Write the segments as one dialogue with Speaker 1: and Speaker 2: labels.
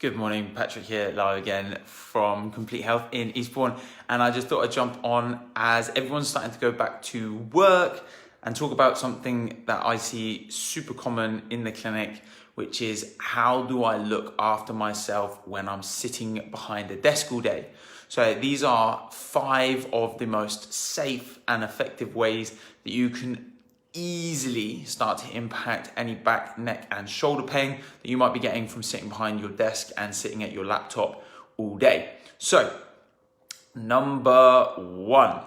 Speaker 1: Good morning, Patrick here, live again from Complete Health in Eastbourne. And I just thought I'd jump on as everyone's starting to go back to work and talk about something that I see super common in the clinic, which is how do I look after myself when I'm sitting behind a desk all day? So these are 5 of the most safe and effective ways that you can easily start to impact any back, neck and shoulder pain that you might be getting from sitting behind your desk and sitting at your laptop all day. So, number 1,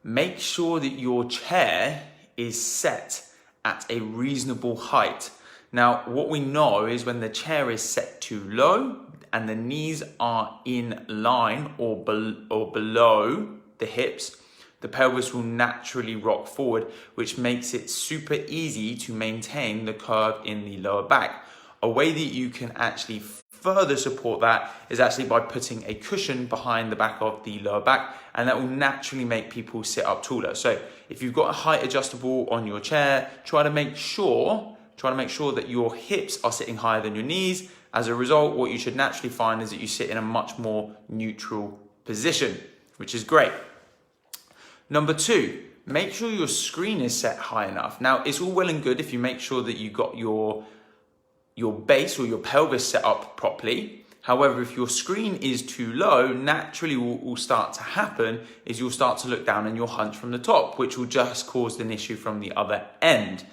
Speaker 1: make sure that your chair is set at a reasonable height. Now, what we know is when the chair is set too low and the knees are in line or below the hips, the pelvis will naturally rock forward, which makes it super easy to maintain the curve in the lower back. A way that you can actually further support that is actually by putting a cushion behind the back of the lower back, and that will naturally make people sit up taller. So if you've got a height adjustable on your chair, try to make sure that your hips are sitting higher than your knees. As a result, what you should naturally find is that you sit in a much more neutral position, which is great. Number 2, make sure your screen is set high enough. Now, it's all well and good if you make sure that you got your base or your pelvis set up properly. However, if your screen is too low, naturally what will start to happen is you'll start to look down and you'll hunch from the top, which will just cause an issue from the other end.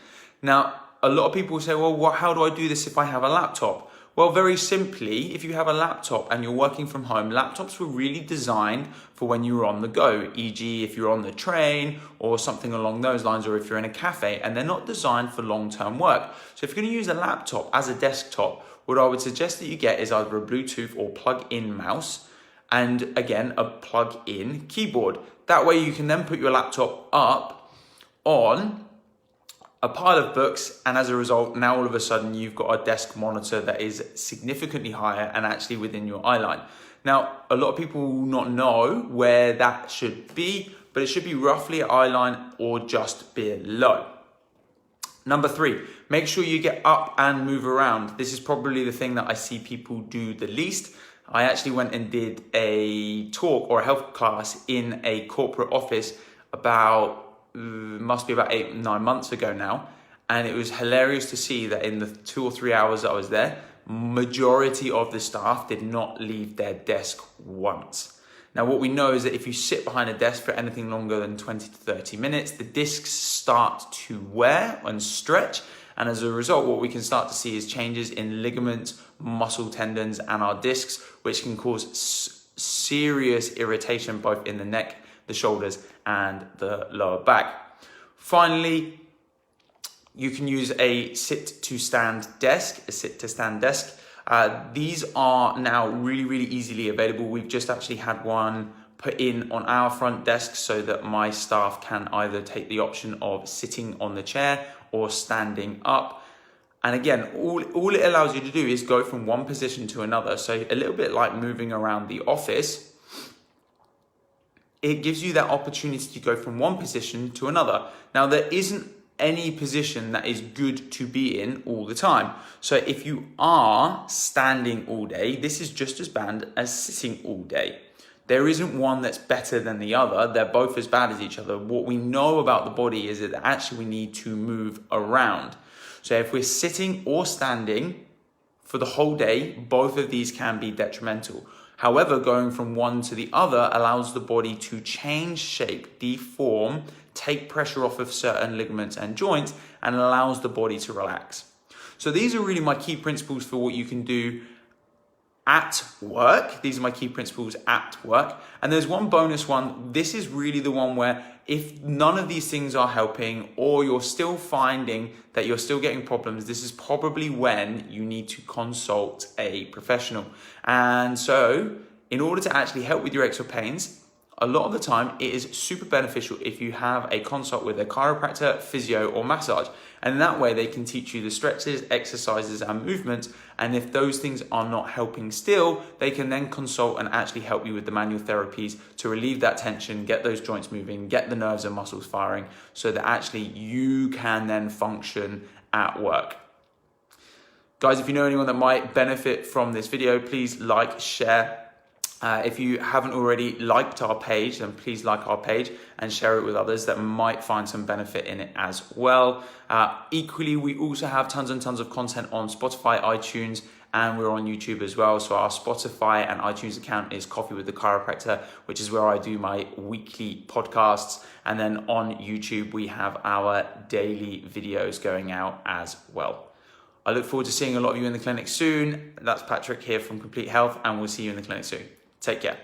Speaker 1: Now, a lot of people say, well, how do I do this if I have a laptop? Well, very simply, if you have a laptop and you're working from home, laptops were really designed for when you're on the go, e.g. if you're on the train or something along those lines, or if you're in a cafe, and they're not designed for long-term work. So if you're going to use a laptop as a desktop, what I would suggest that you get is either a Bluetooth or plug-in mouse, and again, a plug-in keyboard. That way you can then put your laptop up on a pile of books, and as a result, now all of a sudden you've got a desk monitor that is significantly higher and actually within your eye line. Now, a lot of people will not know where that should be, but it should be roughly at eye line or just below. Number 3, make sure you get up and move around. This is probably the thing that I see people do the least. I actually went and did a talk or a health class in a corporate office must be about 8-9 months ago now, and it was hilarious to see that in the 2 or 3 hours that I was there, majority of the staff did not leave their desk once. Now, what we know is that if you sit behind a desk for anything longer than 20 to 30 minutes, the discs start to wear and stretch, and as a result, what we can start to see is changes in ligaments, muscle tendons, and our discs, which can cause serious irritation both in the neck, the shoulders, and the lower back. Finally, you can use a sit-to-stand desk, These are now really, really easily available. We've just actually had one put in on our front desk so that my staff can either take the option of sitting on the chair or standing up. And again, all it allows you to do is go from one position to another. So a little bit like moving around the office, it gives you that opportunity to go from one position to another. Now, there isn't any position that is good to be in all the time. So if you are standing all day, this is just as bad as sitting all day. There isn't one that's better than the other. They're both as bad as each other. What we know about the body is that actually we need to move around. So if we're sitting or standing for the whole day, both of these can be detrimental. However, going from one to the other allows the body to change shape, deform, take pressure off of certain ligaments and joints, and allows the body to relax. So these are really my key principles for what you can do at work. These are my key principles at work. And there's one bonus one. This is really the one where if none of these things are helping, or you're still finding that you're still getting problems, this is probably when you need to consult a professional. And so in order to actually help with your aches or pains, a lot of the time it is super beneficial if you have a consult with a chiropractor, physio, or massage. And that way they can teach you the stretches, exercises, and movements. And if those things are not helping still, they can then consult and actually help you with the manual therapies to relieve that tension, get those joints moving, get the nerves and muscles firing, so that actually you can then function at work. Guys, if you know anyone that might benefit from this video, please like, share. If you haven't already liked our page, then please like our page and share it with others that might find some benefit in it as well. Equally, we also have tons and tons of content on Spotify, iTunes, and we're on YouTube as well. So our Spotify and iTunes account is Coffee with the Chiropractor, which is where I do my weekly podcasts. And then on YouTube, we have our daily videos going out as well. I look forward to seeing a lot of you in the clinic soon. That's Patrick here from Complete Health, and we'll see you in the clinic soon. Take care.